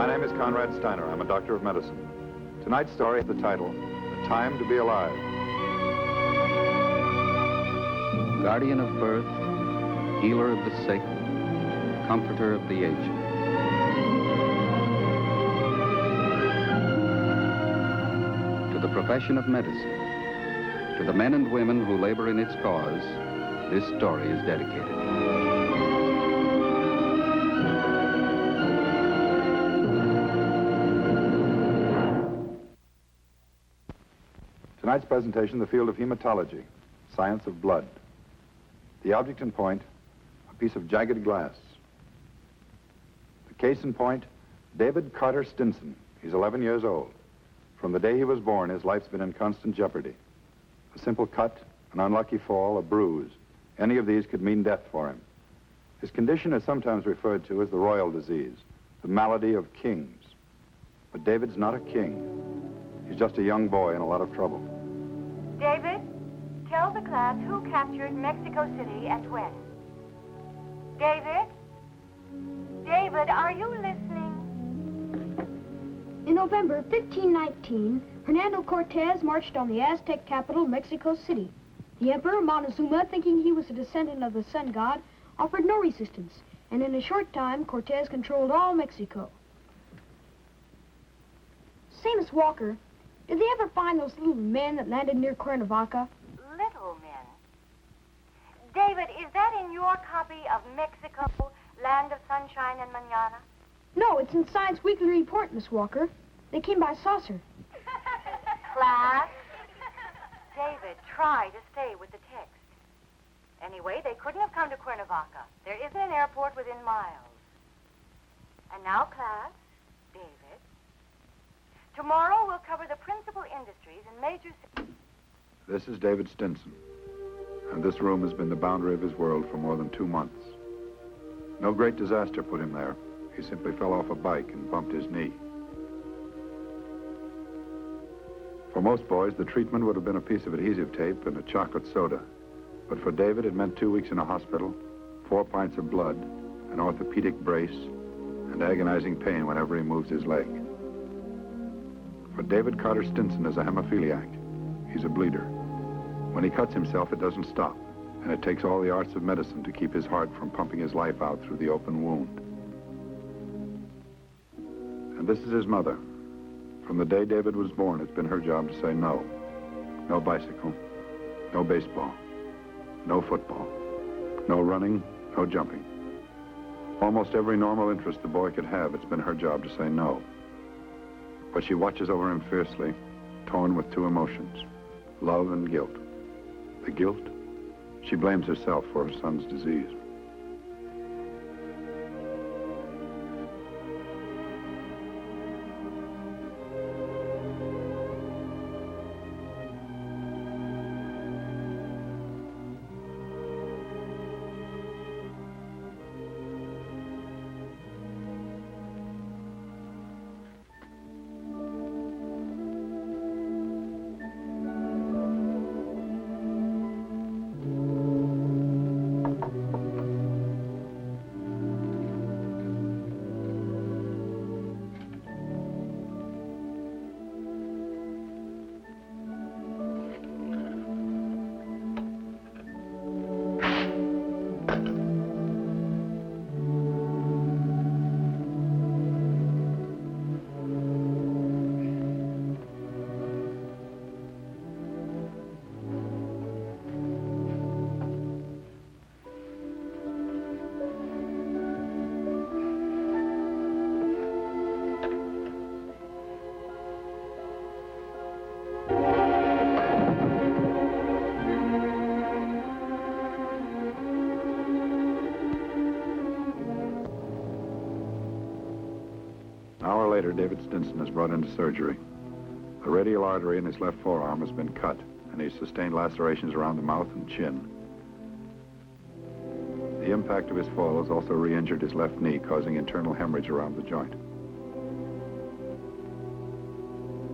My name is Conrad Steiner. I'm a doctor of medicine. Tonight's story has the title, The Time to Be Alive. Guardian of birth, healer of the sick, comforter of the aged. To the profession of medicine, to the men and women who labor in its cause, this story is dedicated. Tonight's presentation, the field of hematology, science of blood. The object in point, a piece of jagged glass. The case in point, David Carter Stinson. He's 11 years old. From the day he was born, his life's been in constant jeopardy. A simple cut, an unlucky fall, a bruise. Any of these could mean death for him. His condition is sometimes referred to as the royal disease, the malady of kings. But David's not a king. He's just a young boy in a lot of trouble. David, tell the class who captured Mexico City and when. David? David, are you listening? In November 1519, Hernando Cortez marched on the Aztec capital, Mexico City. The Emperor Montezuma, thinking he was a descendant of the sun god, offered no resistance, and in a short time, Cortez controlled all Mexico. Say, Miss Walker, did they ever find those little men that landed near Cuernavaca? Little men. David, is that in your copy of Mexico, Land of Sunshine and Manana? No, it's in Science Weekly Report, Miss Walker. They came by saucer. Class? David, try to stay with the text. Anyway, they couldn't have come to Cuernavaca. There isn't an airport within miles. And now, class, David. Tomorrow we'll cover the principal industries in major cities. This is David Stinson, and this room has been the boundary of his world for more than 2 months. No great disaster put him there. He simply fell off a bike and bumped his knee. For most boys, the treatment would have been a piece of adhesive tape and a chocolate soda. But for David, it meant 2 weeks in a hospital, 4 pints of blood, an orthopedic brace, and agonizing pain whenever he moves his leg. For David Carter Stinson is a hemophiliac. He's a bleeder. When he cuts himself, it doesn't stop, and it takes all the arts of medicine to keep his heart from pumping his life out through the open wound. And this is his mother. From the day David was born, it's been her job to say no. No bicycle, no baseball, no football, no running, no jumping. Almost every normal interest the boy could have, it's been her job to say no. But she watches over him fiercely, torn with 2 emotions, love and guilt. The guilt? She blames herself for her son's disease. An hour later, David Stinson is brought into surgery. The radial artery in his left forearm has been cut, and he's sustained lacerations around the mouth and chin. The impact of his fall has also re-injured his left knee, causing internal hemorrhage around the joint.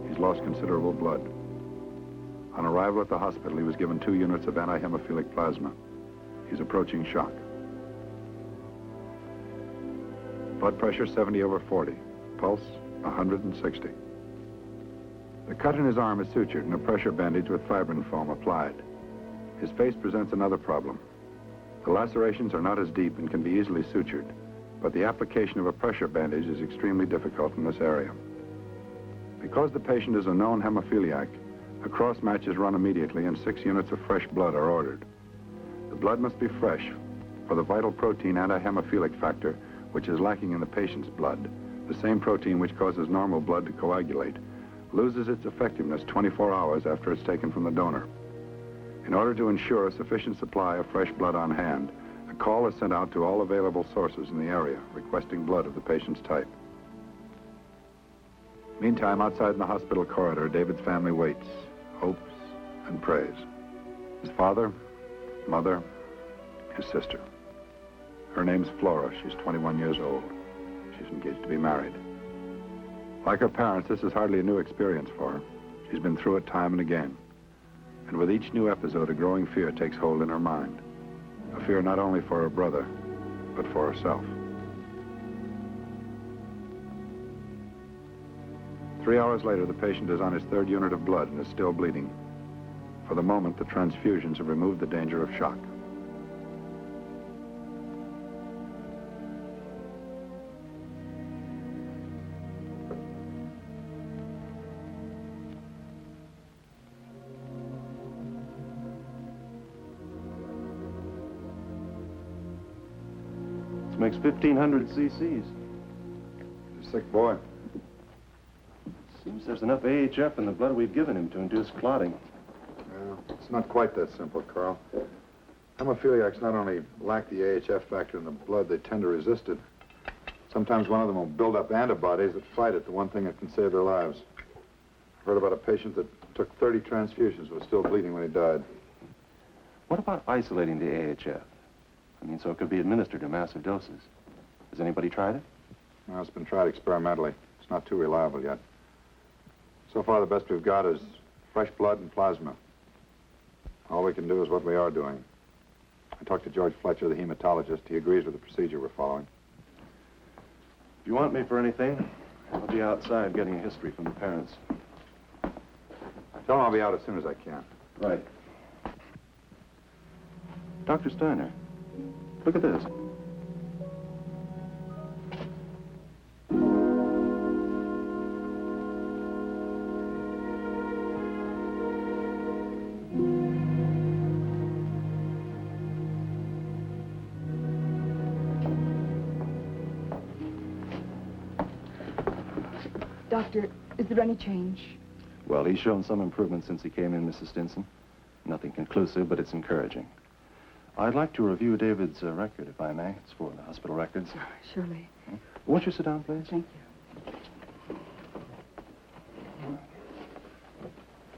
He's lost considerable blood. On arrival at the hospital, he was given 2 units of anti-hemophilic plasma. He's approaching shock. Blood pressure 70/40. pulse 160. The cut in his arm is sutured and a pressure bandage with fibrin foam applied. His face presents another problem. The lacerations are not as deep and can be easily sutured, but the application of a pressure bandage is extremely difficult in this area. Because the patient is a known hemophiliac, a cross match is run immediately and 6 units of fresh blood are ordered. The blood must be fresh, for the vital protein anti-hemophilic factor, which is lacking in the patient's blood, the same protein which causes normal blood to coagulate, loses its effectiveness 24 hours after it's taken from the donor. In order to ensure a sufficient supply of fresh blood on hand, a call is sent out to all available sources in the area requesting blood of the patient's type. Meantime, outside in the hospital corridor, David's family waits, hopes, and prays. His father, mother, his sister. Her name's Flora. She's 21 years old. She's engaged to be married. Like her parents, this is hardly a new experience for her. She's been through it time and again. And with each new episode, a growing fear takes hold in her mind. A fear not only for her brother, but for herself. 3 hours later, the patient is on his 3rd unit of blood and is still bleeding. For the moment, the transfusions have removed the danger of shock. This makes 1,500 cc's. He's a sick boy. Seems there's enough AHF in the blood we've given him to induce clotting. It's not quite that simple, Carl. Hemophiliacs not only lack the AHF factor in the blood, they tend to resist it. Sometimes one of them will build up antibodies that fight it, the one thing that can save their lives. I've heard about a patient that took 30 transfusions and was still bleeding when he died. What about isolating the AHF? I mean, so it could be administered in massive doses. Has anybody tried it? Well, it's been tried experimentally. It's not too reliable yet. So far, the best we've got is fresh blood and plasma. All we can do is what we are doing. I talked to George Fletcher, the hematologist. He agrees with the procedure we're following. If you want me for anything, I'll be outside getting a history from the parents. Tell him I'll be out as soon as I can. Right. Dr. Steiner, look at this. Doctor, is there any change? Well, he's shown some improvement since he came in, Mrs. Stinson. Nothing conclusive, but it's encouraging. I'd like to review David's record, if I may. It's for the hospital records. Surely. Won't you sit down, please? Thank you.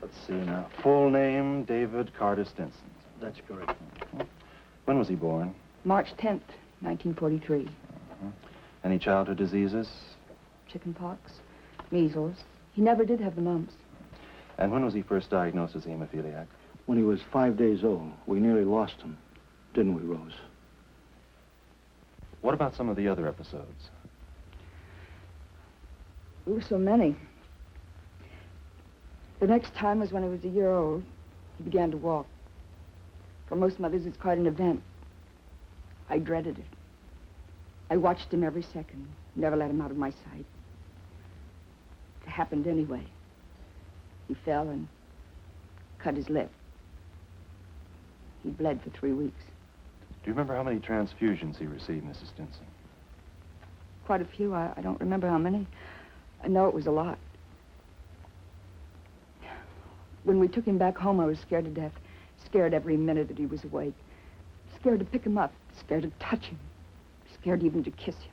Let's see now. Full name, David Carter Stinson. That's correct. When was he born? March 10th, 1943. Any childhood diseases? Chickenpox, measles. He never did have the mumps. And when was he first diagnosed as a hemophiliac? When he was 5 days old, we nearly lost him. Didn't we, Rose? What about some of the other episodes? There were so many. The next time was when he was a year old. He began to walk. For most mothers, it's quite an event. I dreaded it. I watched him every second, never let him out of my sight. It happened anyway. He fell and cut his lip. He bled for 3 weeks. Do you remember how many transfusions he received, Mrs. Stinson? Quite a few. I don't remember how many. I know it was a lot. When we took him back home, I was scared to death. Scared every minute that he was awake. Scared to pick him up. Scared to touch him. Scared even to kiss him.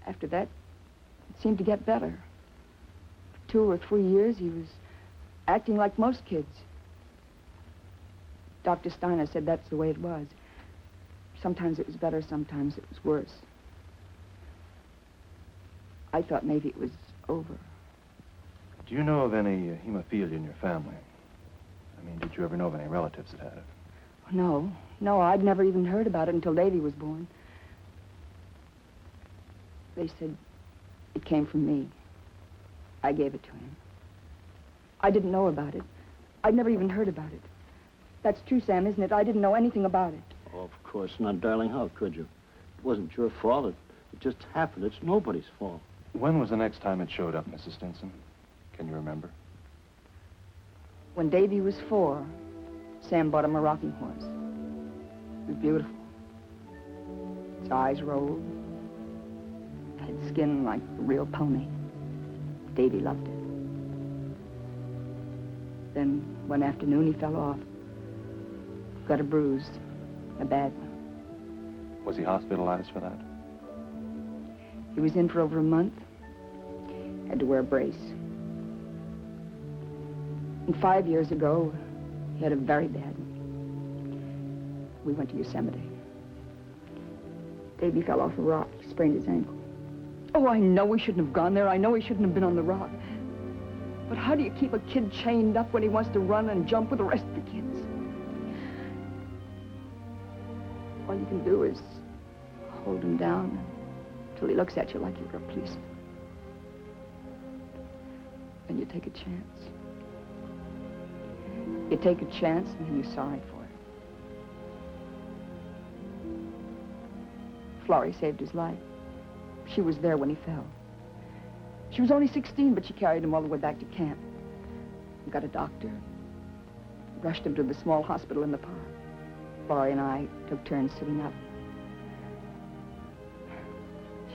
After that, it seemed to get better. For 2 or 3 years, he was acting like most kids. Dr. Steiner said that's the way it was. Sometimes it was better, sometimes it was worse. I thought maybe it was over. Do you know of any hemophilia in your family? I mean, did you ever know of any relatives that had it? No, I'd never even heard about it until Davy was born. They said it came from me. I gave it to him. I didn't know about it. I'd never even heard about it. That's true, Sam, isn't it? I didn't know anything about it. Oh, of course not, darling. How could you? It wasn't your fault. It just happened. It's nobody's fault. When was the next time it showed up, Mrs. Stinson? Can you remember? When Davy was 4, Sam bought him a rocking horse. It was beautiful. Its eyes rolled. It had skin like a real pony. Davy loved it. Then one afternoon he fell off. Got a bruise. A bad one. Was he hospitalized for that? He was in for over a month. Had to wear a brace. And 5 years ago, he had a very bad one. We went to Yosemite. Davy fell off a rock. He sprained his ankle. Oh, I know we shouldn't have gone there. I know he shouldn't have been on the rock. But how do you keep a kid chained up when he wants to run and jump with the rest of the kids? All you can do is hold him down until he looks at you like you're a policeman. And you take a chance. You take a chance and then you're sorry for it. Florrie saved his life. She was there when he fell. She was only 16, but she carried him all the way back to camp. We got a doctor. Rushed him to the small hospital in the park. Florrie and I took turns sitting up.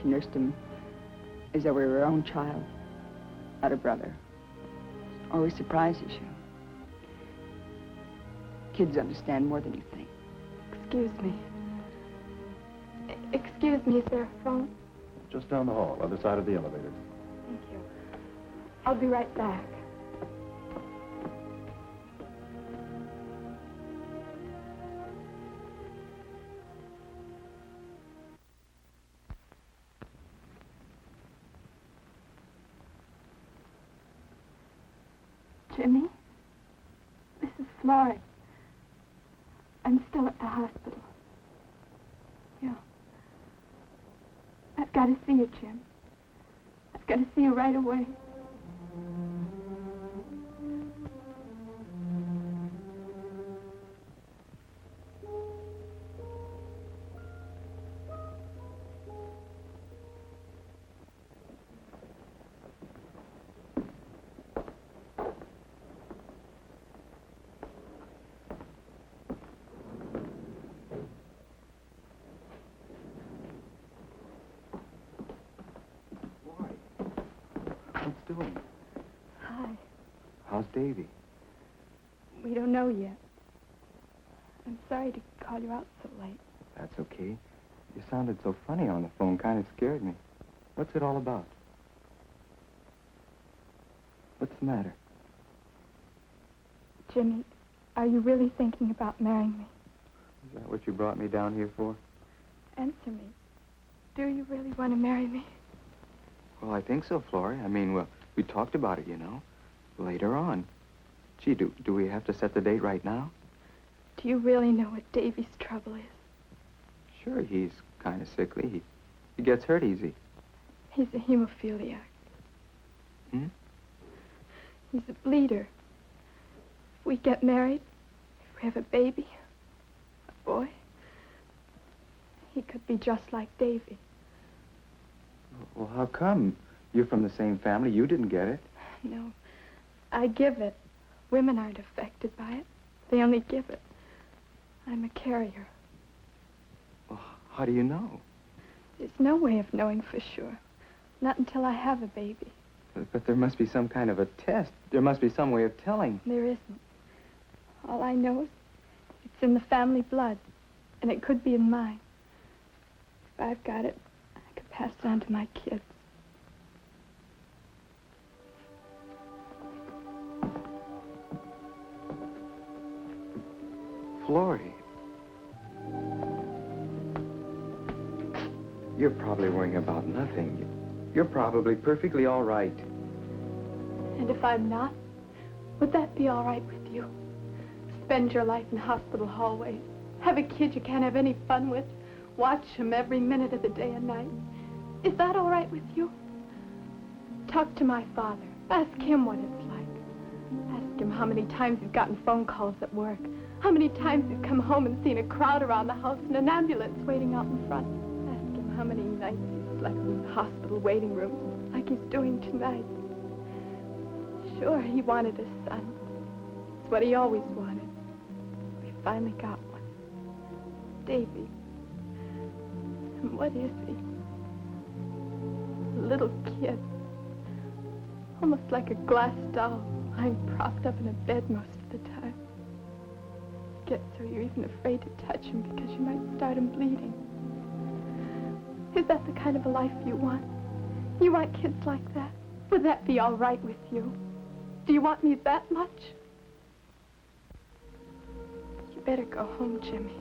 She nursed him as though we were her own child, not her brother. Always surprises you. Kids understand more than you think. Excuse me. Excuse me, is there a phone? Just down the hall, other side of the elevator. Thank you. I'll be right back. Jimmy, this is Florrie. I'm still at the hospital. Yeah. I've got to see you, Jim. I've got to see you right away. What's doing? Hi. How's Davy? We don't know yet. I'm sorry to call you out so late. That's okay. You sounded so funny on the phone, kind of scared me. What's it all about? What's the matter? Jimmy, are you really thinking about marrying me? Is that what you brought me down here for? Answer me. Do you really want to marry me? Well, I think so, Florrie. I mean, well, we talked about it, you know, later on. Gee, do we have to set the date right now? Do you really know what Davy's trouble is? Sure, he's kind of sickly. He gets hurt easy. He's a hemophiliac. Hmm? He's a bleeder. If we get married, if we have a baby, a boy, he could be just like Davy. Well, how come? You're from the same family. You didn't get it. No, I give it. Women aren't affected by it. They only give it. I'm a carrier. Well, how do you know? There's no way of knowing for sure. Not until I have a baby. But there must be some kind of a test. There must be some way of telling. There isn't. All I know is it's in the family blood, and it could be in mine. If I've got it, I could pass it on to my kids. Florrie. You're probably worrying about nothing. You're probably perfectly all right. And if I'm not, would that be all right with you? Spend your life in hospital hallways, have a kid you can't have any fun with, watch him every minute of the day and night, Is that all right with you? Talk to my father. Ask him what it's like. Ask him how many times he's gotten phone calls at work. How many times he's come home and seen a crowd around the house and an ambulance waiting out in front. Ask him how many nights he's slept in the hospital waiting room, like he's doing tonight. Sure, he wanted a son. It's what he always wanted. We finally got one. Davy. And what is he? A little kid. Almost like a glass doll, lying propped up in a bed most of the time. Get so you're even afraid to touch him because you might start him bleeding. Is that the kind of a life you want? You want kids like that? Would that be all right with you? Do you want me that much? You better go home, Jimmy.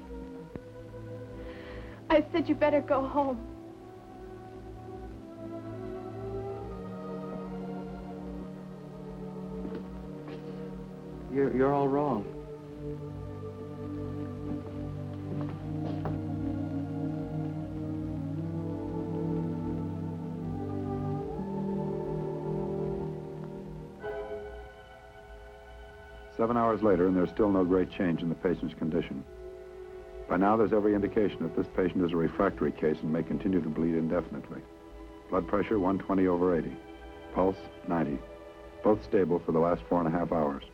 I said you better go home. You're all wrong. Seven hours later, and there's still no great change in the patient's condition. By now, there's every indication that this patient is a refractory case and may continue to bleed indefinitely. Blood pressure, 120/80. Pulse, 90. Both stable for the last 4.5 hours.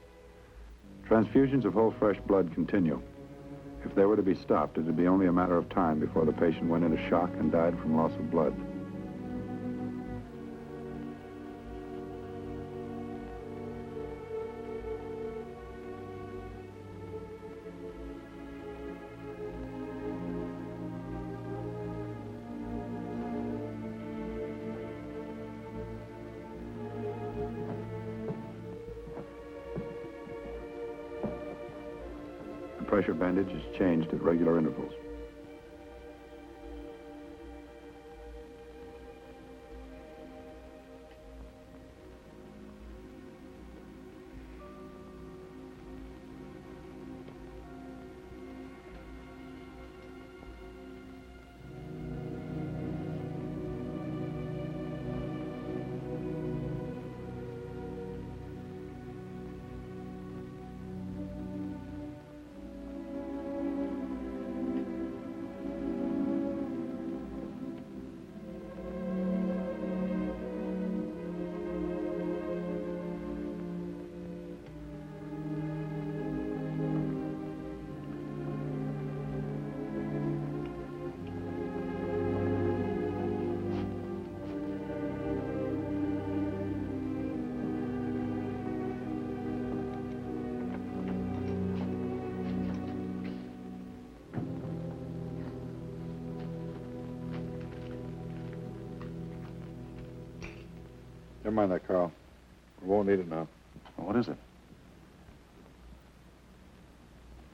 Transfusions of whole fresh blood continue. If they were to be stopped, it would be only a matter of time before the patient went into shock and died from loss of blood. The pressure bandage is changed at regular intervals. Never mind that, Carl. We won't need it now. Well, what is it?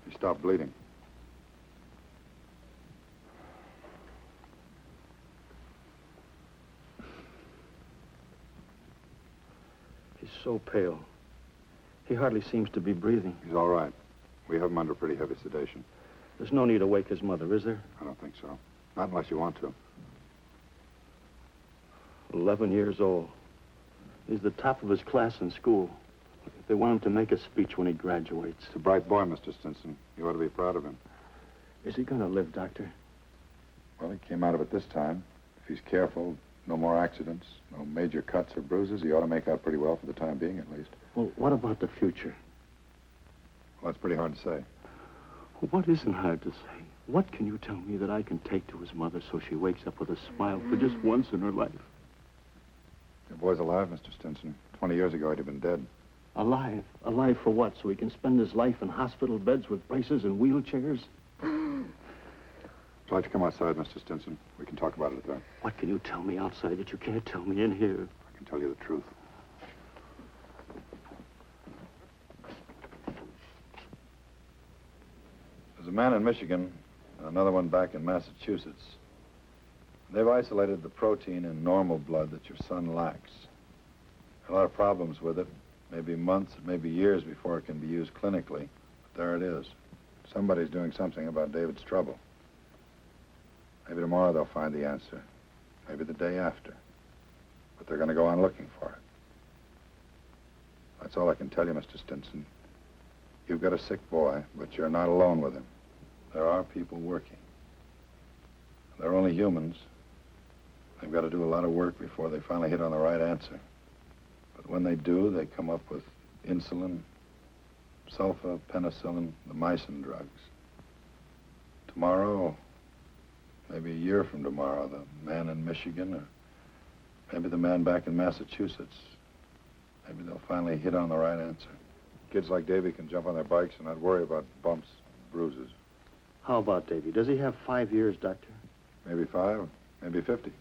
He stopped bleeding. He's so pale. He hardly seems to be breathing. He's all right. We have him under pretty heavy sedation. There's no need to wake his mother, is there? I don't think so. Not unless you want to. 11 years old. He's the top of his class in school. They want him to make a speech when he graduates. He's a bright boy, Mr. Stinson. You ought to be proud of him. Is he going to live, Doctor? Well, he came out of it this time. If he's careful, no more accidents, no major cuts or bruises, he ought to make out pretty well for the time being, at least. Well, what about the future? Well, that's pretty hard to say. What isn't hard to say? What can you tell me that I can take to his mother so she wakes up with a smile for just once in her life? Your boy's alive, Mr. Stinson. 20 years ago, he'd have been dead. Alive? Alive for what? So he can spend his life in hospital beds with braces and wheelchairs? Would you like to come outside, Mr. Stinson? We can talk about it then. What can you tell me outside that you can't tell me in here? I can tell you the truth. There's a man in Michigan and another one back in Massachusetts. They've isolated the protein in normal blood that your son lacks. A lot of problems with it. Maybe months, maybe years before it can be used clinically. But there it is. Somebody's doing something about David's trouble. Maybe tomorrow they'll find the answer. maybe the day after. But they're going to go on looking for it. That's all I can tell you, Mr. Stinson. You've got a sick boy, but you're not alone with him. There are people working. They're only humans. They've got to do a lot of work before they finally hit on the right answer. But when they do, they come up with insulin, sulfa, penicillin, the mycin drugs. Tomorrow, maybe a year from tomorrow, the man in Michigan, or maybe the man back in Massachusetts, maybe they'll finally hit on the right answer. Kids like Davy can jump on their bikes and not worry about bumps, bruises. How about Davy? Does he have 5 years, Doctor? Maybe 5, maybe 50.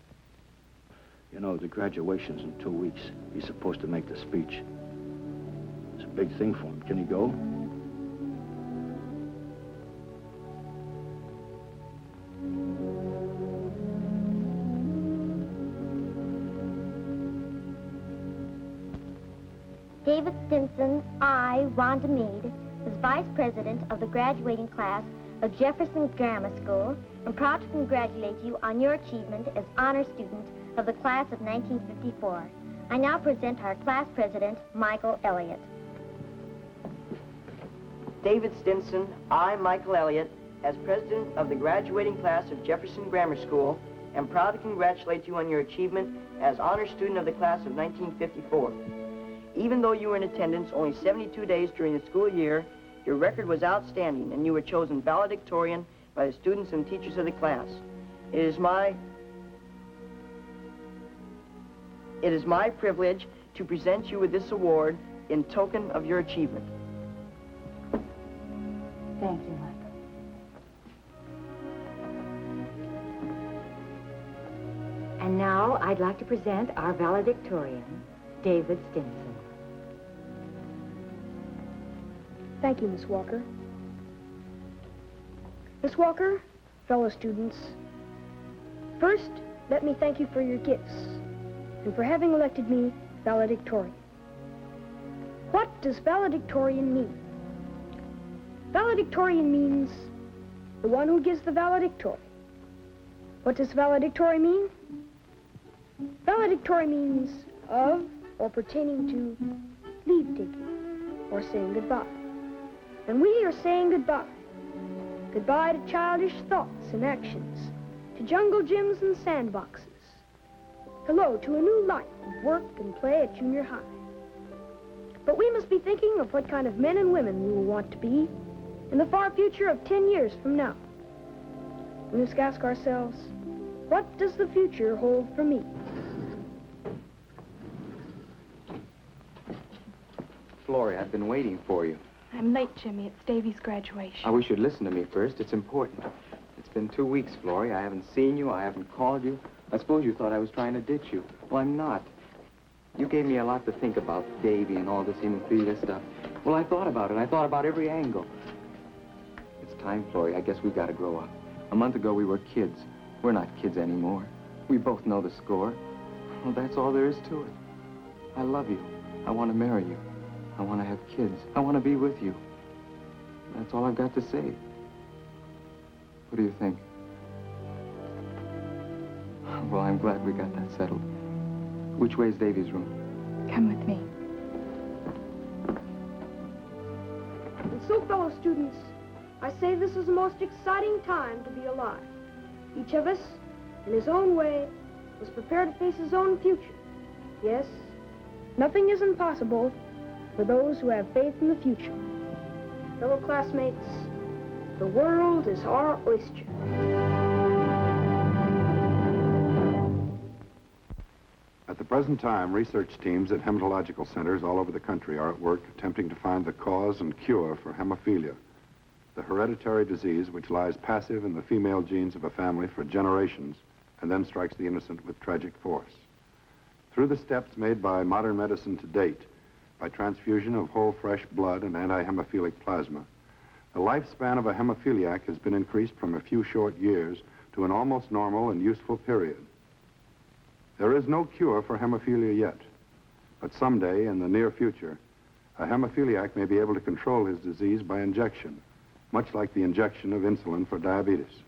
You know, the graduation's in 2 weeks. He's supposed to make the speech. It's a big thing for him. Can he go? David Stinson, I, Wanda Meade, is Vice President of the graduating class of Jefferson Grammar School, am proud to congratulate you on your achievement as honor student of the class of 1954. I now present our class president, Michael Elliott. David Stinson, I, Michael Elliott, as president of the graduating class of Jefferson Grammar School, am proud to congratulate you on your achievement as honor student of the class of 1954. Even though you were in attendance only 72 days during the school year, your record was outstanding and you were chosen valedictorian by the students and teachers of the class. It is my privilege to present you with this award in token of your achievement. Thank you, Michael. And now I'd like to present our valedictorian, David Stinson. Thank you, Miss Walker. Miss Walker, fellow students, first, let me thank you for your gifts and for having elected me valedictorian. What does valedictorian mean? Valedictorian means the one who gives the valedictory. What does valedictory mean? Valedictory means of or pertaining to leave-taking or saying goodbye. And we are saying goodbye. Goodbye to childish thoughts and actions, to jungle gyms and sandboxes. Hello to a new life of work and play at junior high. But we must be thinking of what kind of men and women we will want to be in the far future of 10 years from now. We must ask ourselves, what does the future hold for me? Florrie, I've been waiting for you. I'm late, Jimmy. It's Davy's graduation. I wish you'd listen to me first. It's important. It's been 2 weeks, Florrie. I haven't seen you. I haven't called you. I suppose you thought I was trying to ditch you. Well, I'm not. You gave me a lot to think about, Davy and all this hemophilia stuff. Well, I thought about it. I thought about every angle. It's time, Florrie. I guess we've got to grow up. A month ago, we were kids. We're not kids anymore. We both know the score. Well, that's all there is to it. I love you. I want to marry you. I want to have kids. I want to be with you. That's all I've got to say. What do you think? Well, I'm glad we got that settled. Which way's Davy's room? Come with me. And so, fellow students, I say this is the most exciting time to be alive. Each of us, in his own way, was prepared to face his own future. Yes, nothing is impossible for those who have faith in the future. Fellow classmates, the world is our oyster. At the present time, research teams at hematological centers all over the country are at work attempting to find the cause and cure for hemophilia, the hereditary disease which lies passive in the female genes of a family for generations and then strikes the innocent with tragic force. Through the steps made by modern medicine to date, by transfusion of whole fresh blood and anti-hemophilic plasma, the lifespan of a hemophiliac has been increased from a few short years to an almost normal and useful period. There is no cure for hemophilia yet, but someday in the near future, a hemophiliac may be able to control his disease by injection, much like the injection of insulin for diabetes.